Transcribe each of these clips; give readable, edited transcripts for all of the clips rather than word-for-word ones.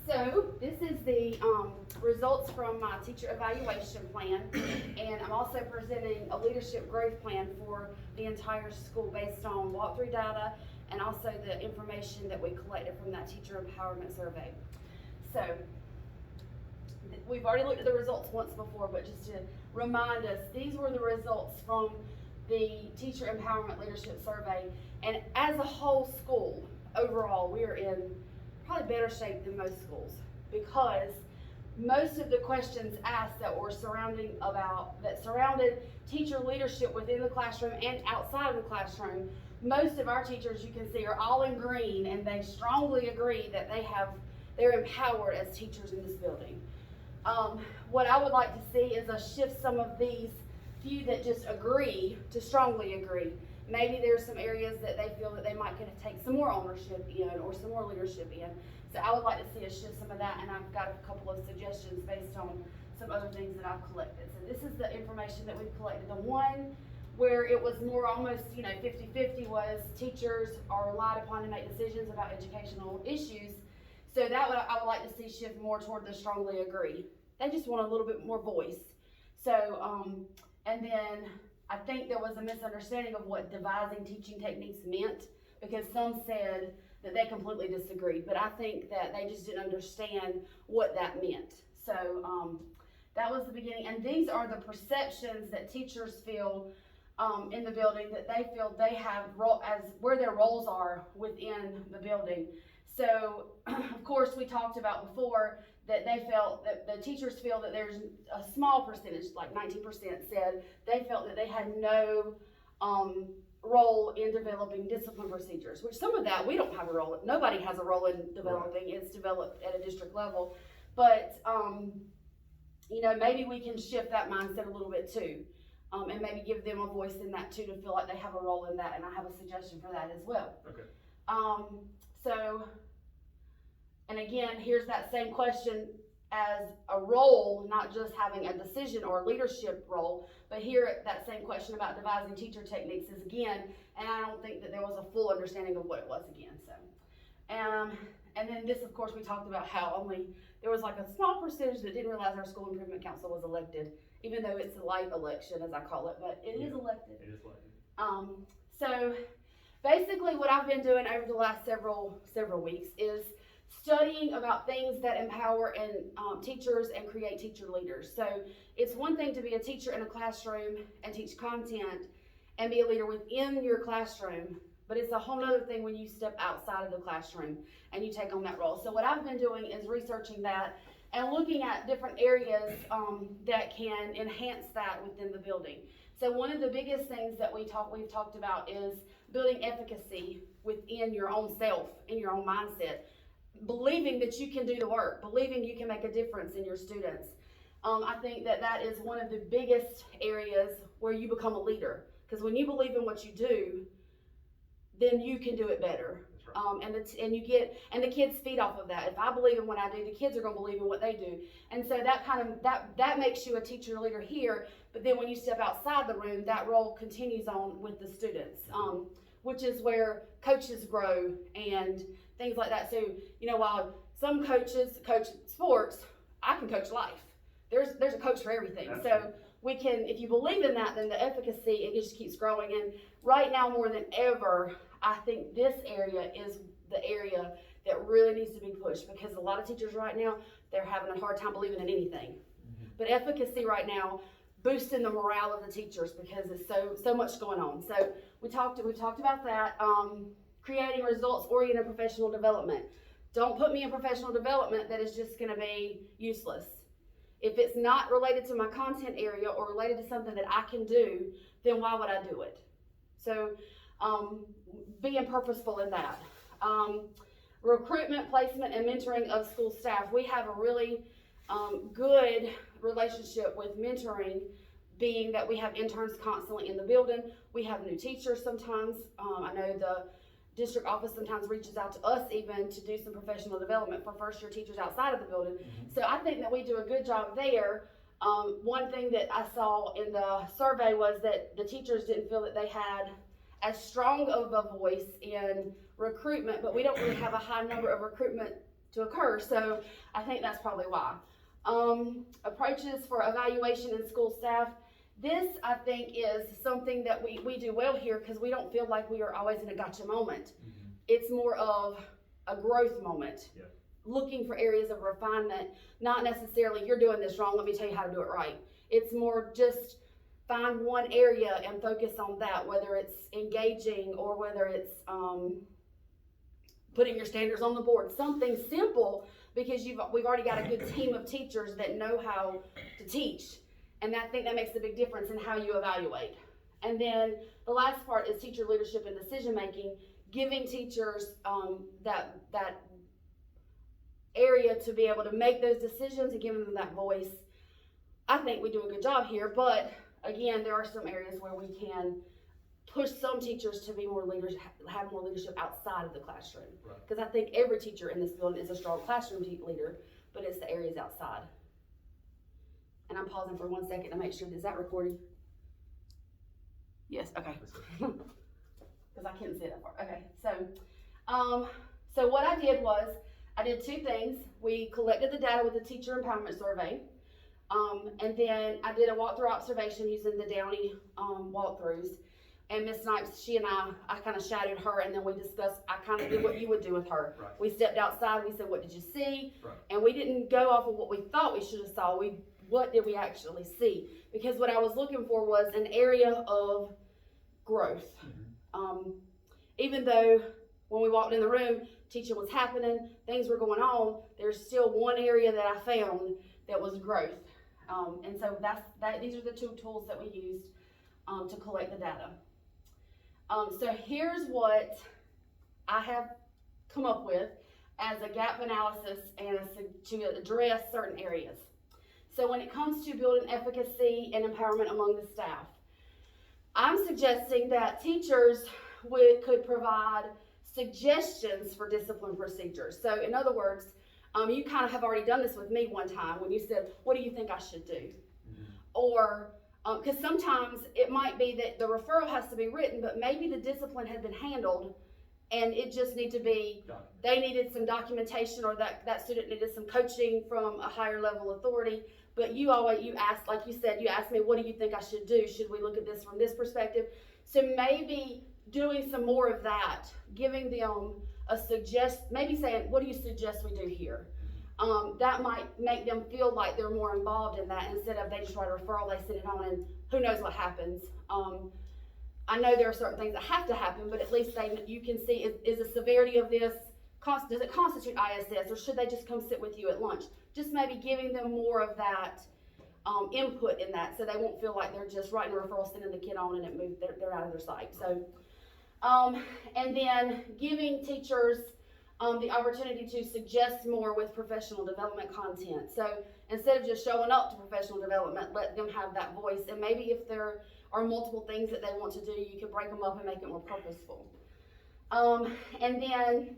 So this is the results from my teacher evaluation plan, and I'm also presenting a leadership growth plan for the entire school based on walkthrough data and also the information that we collected from that teacher empowerment survey. So we've already looked at the results once before, but just to remind us, these were the results from the teacher empowerment leadership survey, and as a whole school, overall, we are in probably better shape than most schools, because most of the questions asked that surrounded teacher leadership within the classroom and outside of the classroom, most of our teachers, you can see, are all in green, and they strongly agree that they're empowered as teachers in this building. What I would like to see is us shift some of these few that just agree to strongly agree. Maybe there's some areas that they feel that they might could take some more ownership in or some more leadership in. So I would like to see us shift some of that, and I've got a couple of suggestions based on some other things that I've collected. So this is the information that we've collected. The one where it was more almost 50-50 was teachers are relied upon to make decisions about educational issues. So I would like to see shift more toward the strongly agree. They just want a little bit more voice. So and then I think there was a misunderstanding of what devising teaching techniques meant, because some said that they completely disagreed, but I think that they just didn't understand what that meant. So that was the beginning, and these are the perceptions that teachers feel in the building, that they feel they have as where their roles are within the building. So of course we talked about before that they felt that the teachers feel that there's a small percentage, like 19% said they felt that they had no role in developing discipline procedures, which some of that we don't have a role. Nobody has a role in developing. Right. It's developed at a district level, but maybe we can shift that mindset a little bit too, and maybe give them a voice in that too, to feel like they have a role in that, and I have a suggestion for that as well. Okay. And again, here's that same question as a role, not just having a decision or a leadership role, but here that same question about devising teacher techniques is again, and I don't think that there was a full understanding of what it was again. So, and then this, of course, we talked about how there was like a small percentage that didn't realize our school improvement council was elected, even though it's a light election, as I call it, but it is elected. It is elected. So basically what I've been doing over the last several weeks is studying about things that empower and teachers and create teacher leaders. So it's one thing to be a teacher in a classroom and teach content and be a leader within your classroom, but it's a whole other thing when you step outside of the classroom and you take on that role. So what I've been doing is researching that and looking at different areas that can enhance that within the building. So one of the biggest things that we've talked about is building efficacy within your own self, in your own mindset. Believing that you can do the work, believing you can make a difference in your students. I think that is one of the biggest areas where you become a leader, because when you believe in what you do, then you can do it better. Right. And the kids feed off of that. If I believe in what I do, the kids are going to believe in what they do, and so that makes you a teacher leader here. But then when you step outside the room, that role continues on with the students, which is where coaches grow and things like that. So, while some coaches coach sports, I can coach life. There's a coach for everything. Absolutely. So we can, if you believe in that, then the efficacy, it just keeps growing. And right now more than ever, I think this area is the area that really needs to be pushed, because a lot of teachers right now, they're having a hard time believing in anything. Mm-hmm. But efficacy right now, boosting the morale of the teachers, because there's so much going on. So we talked about that. Creating results-oriented professional development. Don't put me in professional development that is just going to be useless. If it's not related to my content area or related to something that I can do, then why would I do it? So being purposeful in that. Recruitment, placement, and mentoring of school staff. We have a really good relationship with mentoring, being that we have interns constantly in the building. We have new teachers sometimes. I know the district office sometimes reaches out to us even to do some professional development for first year teachers outside of the building. Mm-hmm. So I think that we do a good job there. One thing that I saw in the survey was that the teachers didn't feel that they had as strong of a voice in recruitment, but we don't really have a high number of recruitment to occur. So I think that's probably why. Approaches for evaluation in school staff. This, I think, is something that we do well here because we don't feel like we are always in a gotcha moment. It's more of a growth moment. Yeah. Looking for areas of refinement, not necessarily, you're doing this wrong, let me tell you how to do it right. It's more just find one area and focus on that, whether it's engaging or whether it's putting your standards on the board. Something simple, because we've already got a good team of teachers that know how to teach. And I think that makes a big difference in how you evaluate. And then the last part is teacher leadership and decision making, giving teachers that area to be able to make those decisions and giving them that voice. I think we do a good job here, but again, there are some areas where we can push some teachers to be more leaders, have more leadership outside of the classroom. Because I think every teacher in this building is a strong classroom leader, but it's the areas outside. And I'm pausing for 1 second to make sure, is that recording? Yes, okay. Because I couldn't see that far. Okay, so what I did was, I did two things. We collected the data with the teacher empowerment survey, and then I did a walkthrough observation using the Downey walkthroughs. And Ms. Snipes, she and I kind of shadowed her, and then we discussed, I kind of did what you would do with her. Right. We stepped outside, we said, what did you see? Right. And we didn't go off of what we thought we should have saw, what did we actually see? Because what I was looking for was an area of growth. Even though when we walked in the room, teaching was happening, things were going on, there's still one area that I found that was growth. And so these are the two tools that we used to collect the data. So here's what I have come up with as a gap analysis and to address certain areas. So when it comes to building efficacy and empowerment among the staff, I'm suggesting that teachers could provide suggestions for discipline procedures. So in other words, you kind of have already done this with me one time when you said, what do you think I should do? Or, because sometimes it might be that the referral has to be written, but maybe the discipline had been handled and it just need to be, they needed some documentation, or that student needed some coaching from a higher level authority. But you asked, like you said, you asked me, what do you think I should do? Should we look at this from this perspective? So maybe doing some more of that, giving them maybe saying, what do you suggest we do here? That might make them feel like they're more involved in that, instead of they just write a referral, they send it on, and who knows what happens. I know there are certain things that have to happen, but at least you can see, is the severity of this, does it constitute ISS, or should they just come sit with you at lunch? Just maybe giving them more of that input in that, so they won't feel like they're just writing a referral, sending the kid on, and they're out of their sight. So, and then giving teachers the opportunity to suggest more with professional development content. So instead of just showing up to professional development, let them have that voice. And maybe if there are multiple things that they want to do, you can break them up and make it more purposeful. And then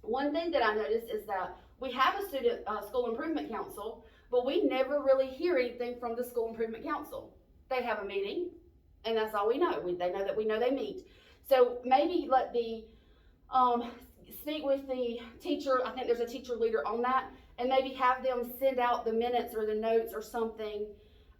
one thing that I noticed is that we have a student school improvement council, but we never really hear anything from the school improvement council. They have a meeting, and that's all we know. They know that we know they meet. So maybe let the speak with the teacher. I think there's a teacher leader on that, and maybe have them send out the minutes or the notes or something,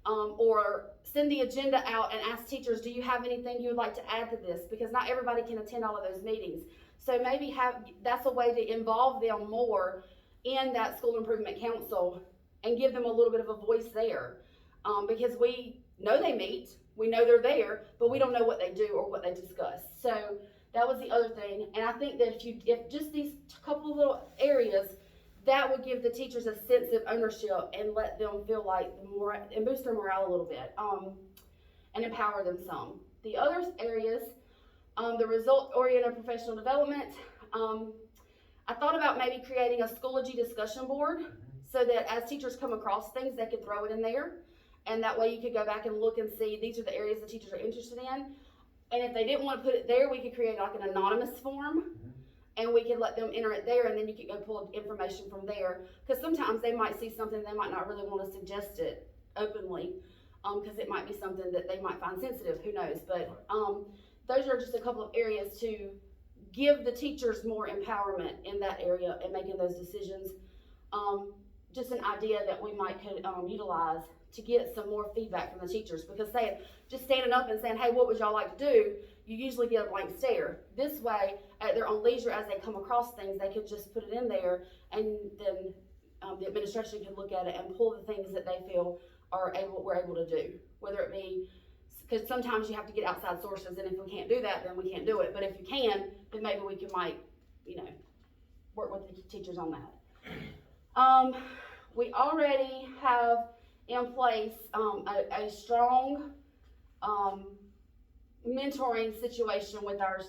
or send the agenda out and ask teachers, do you have anything you would like to add to this? Because not everybody can attend all of those meetings. So maybe that's a way to involve them more in that school improvement council and give them a little bit of a voice there. Because we know they meet, we know they're there, but we don't know what they do or what they discuss. So that was the other thing. And I think that if just these couple of little areas, that would give the teachers a sense of ownership and let them feel like and boost their morale a little bit, and empower them some. The other areas, the result-oriented professional development, I thought about maybe creating a Schoology discussion board so that as teachers come across things, they could throw it in there. And that way you could go back and look and see, these are the areas the teachers are interested in. And if they didn't want to put it there, we could create like an anonymous form, and we could let them enter it there, and then you could go pull information from there. Because sometimes they might see something, they might not really want to suggest it openly, because it might be something that they might find sensitive, who knows. But those are just a couple of areas to give the teachers more empowerment in that area and making those decisions. Just an idea that we might could utilize to get some more feedback from the teachers, because just standing up and saying, hey, what would y'all like to do? You usually get a blank stare. This way, at their own leisure, as they come across things, they could just put it in there, and then the administration can look at it and pull the things that they feel we're able to do. Whether it be, because sometimes you have to get outside sources, and if we can't do that, then we can't do it. But if you can, then maybe we might work with the teachers on that. We already have in place a strong mentoring situation with our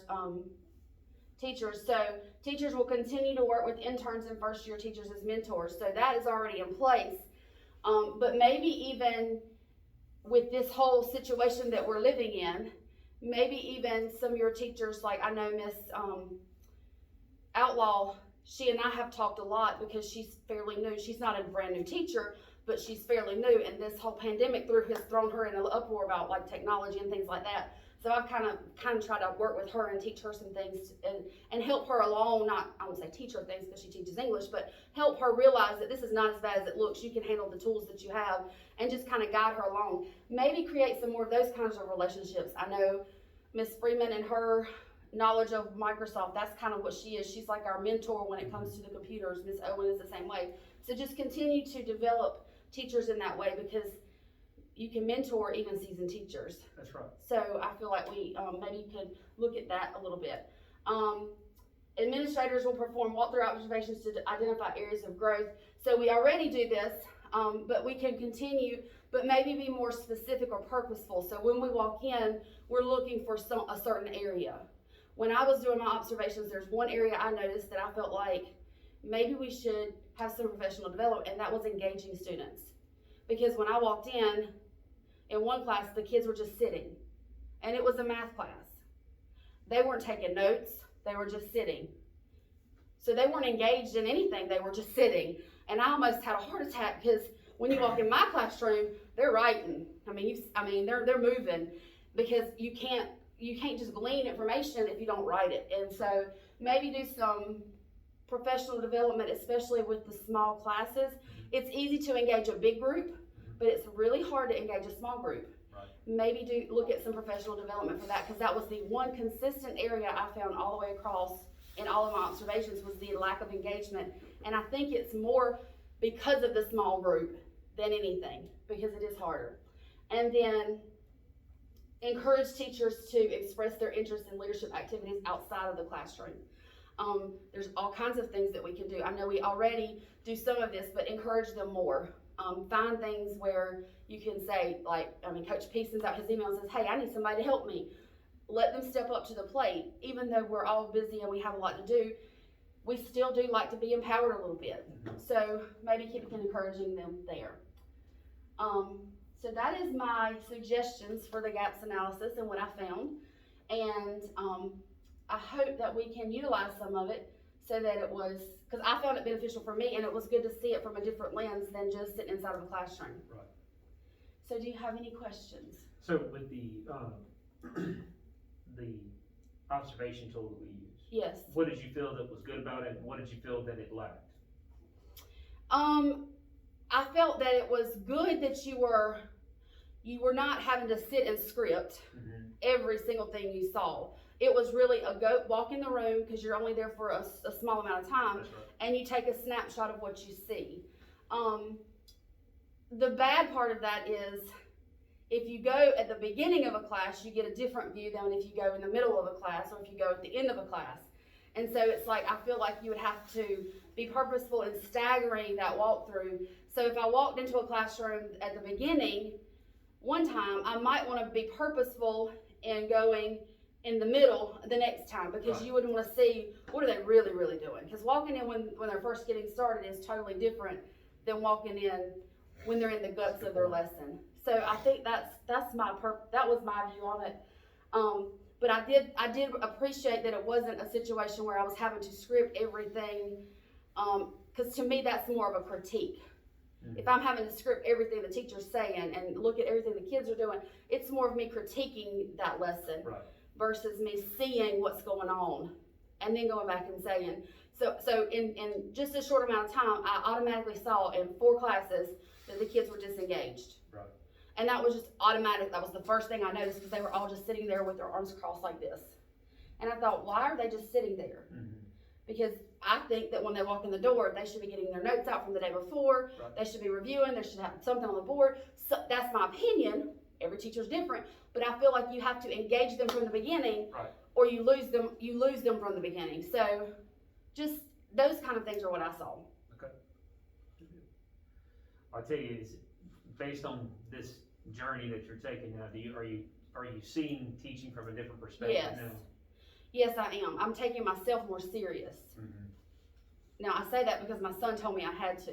teachers. So teachers will continue to work with interns and first year teachers as mentors. So that is already in place. But maybe even with this whole situation that we're living in, maybe even some of your teachers, like I know Miss Outlaw, she and I have talked a lot because she's fairly new. She's not a brand new teacher, but she's fairly new, and this whole pandemic has thrown her in an uproar about like technology and things like that. So I've kind of tried to work with her and teach her some things and help her along. I won't say teach her things because she teaches English, but help her realize that this is not as bad as it looks. You can handle the tools that you have, and just kind of guide her along. Maybe create some more of those kinds of relationships. I know Miss Freeman and her knowledge of Microsoft, that's kind of what she is. She's like our mentor when it comes to the computers. Miss Owen is the same way. So just continue to develop teachers in that way, because you can mentor even seasoned teachers. That's right. So I feel like we maybe could look at that a little bit. Administrators will perform walkthrough observations to identify areas of growth. So we already do this, but we can continue, but maybe be more specific or purposeful. So when we walk in, we're looking for a certain area. When I was doing my observations, there's one area I noticed that I felt like maybe we should have some professional development, and that was engaging students. Because when I walked in one class, the kids were just sitting, and it was a math class. They weren't taking notes, they were just sitting. So they weren't engaged in anything, they were just sitting. And I almost had a heart attack, because when you walk in my classroom, they're writing. They're moving, because you can't just glean information if you don't write it. And so maybe do some professional development, especially with the small classes. It's easy to engage a big group, but it's really hard to engage a small group. Right. Maybe look at some professional development for that, because that was the one consistent area I found all the way across in all of my observations, was the lack of engagement. And I think it's more because of the small group than anything, because it is harder. And then encourage teachers to express their interest in leadership activities outside of the classroom. There's all kinds of things that we can do. I know we already do some of this, but encourage them more. Find things where you can say, Coach P sends out his email and says, hey, I need somebody to help me. Let them step up to the plate. Even though we're all busy and we have a lot to do, we still do like to be empowered a little bit. So maybe keep encouraging them there. So that is my suggestions for the gaps analysis and what I found. And I hope that we can utilize some of it, so that it was, because I found it beneficial for me, and it was good to see it from a different lens than just sitting inside of a classroom. Right. So do you have any questions? So with the observation tool that we used, yes. What did you feel that was good about it, and what did you feel that it lacked? I felt that it was good that you were not having to sit and script every single thing you saw. It was really walk in the room, because you're only there for a small amount of time. That's right. And you take a snapshot of what you see. The bad part of that is, if you go at the beginning of a class, you get a different view than if you go in the middle of a class, or if you go at the end of a class. And so it's like, I feel like you would have to be purposeful in staggering that walkthrough. So if I walked into a classroom at the beginning one time, I might want to be purposeful in going in the middle the next time, because right. You wouldn't want to see what are they really doing. Because walking in when they're first getting started is totally different than walking in when they're in the guts of their lesson. So I think that was my view on it. But I did appreciate that it wasn't a situation where I was having to script everything, because to me that's more of a critique. If I'm having to script everything the teacher's saying and look at everything the kids are doing, it's more of me critiquing that lesson. Right. Versus me seeing what's going on and then going back and saying, so in just a short amount of time, I automatically saw in 4 classes that the kids were disengaged. Right. And that was just automatic. That was the first thing I noticed, because they were all just sitting there with their arms crossed like this. And I thought, why are they just sitting there? Mm-hmm. Because I think that when they walk in the door, they should be getting their notes out from the day before. Right. They should be reviewing. They should have something on the board. So that's my opinion. Every teacher's different, but I feel like you have to engage them from the beginning, Right. or you lose them. You lose them from the beginning. So, just those kind of things are what I saw. Okay. I'll tell you, is based on this journey that you're taking now, are you seeing teaching from a different perspective Yes. now? Yes, I am. I'm taking myself more serious. Mm-hmm. Now I say that because my son told me I had to.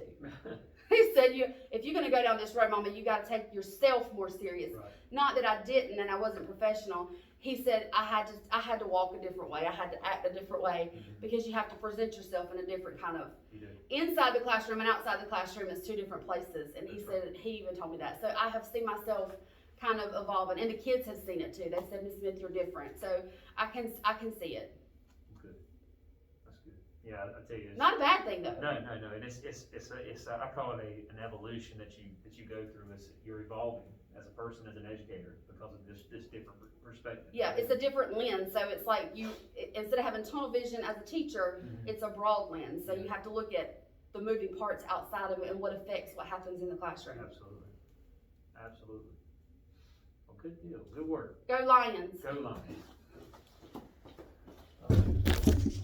He said, if you're gonna go down this road, Mama, you gotta take yourself more serious. Right. Not that I didn't and I wasn't professional. He said I had to walk a different way. I had to act a different way, Mm-hmm. because you have to present yourself in a different kind of, You do. inside the classroom and outside the classroom is 2 different places. And he That's said, he even told me that. So I have seen myself kind of evolving, and the kids have seen it too. They said, Miss Smith, you're different. So I can see it. Good. That's good. Yeah, I tell you. Not a bad thing though. No, and it's I call it an evolution that you go through as you're evolving as a person, as an educator, because of this different perspective. Yeah, it's a different lens. So it's like instead of having tunnel vision as a teacher, Mhm. it's a broad lens. So you have to look at the moving parts outside of it and what affects what happens in the classroom. Absolutely. Well, good deal. Good work. Go Lions. Go Lions.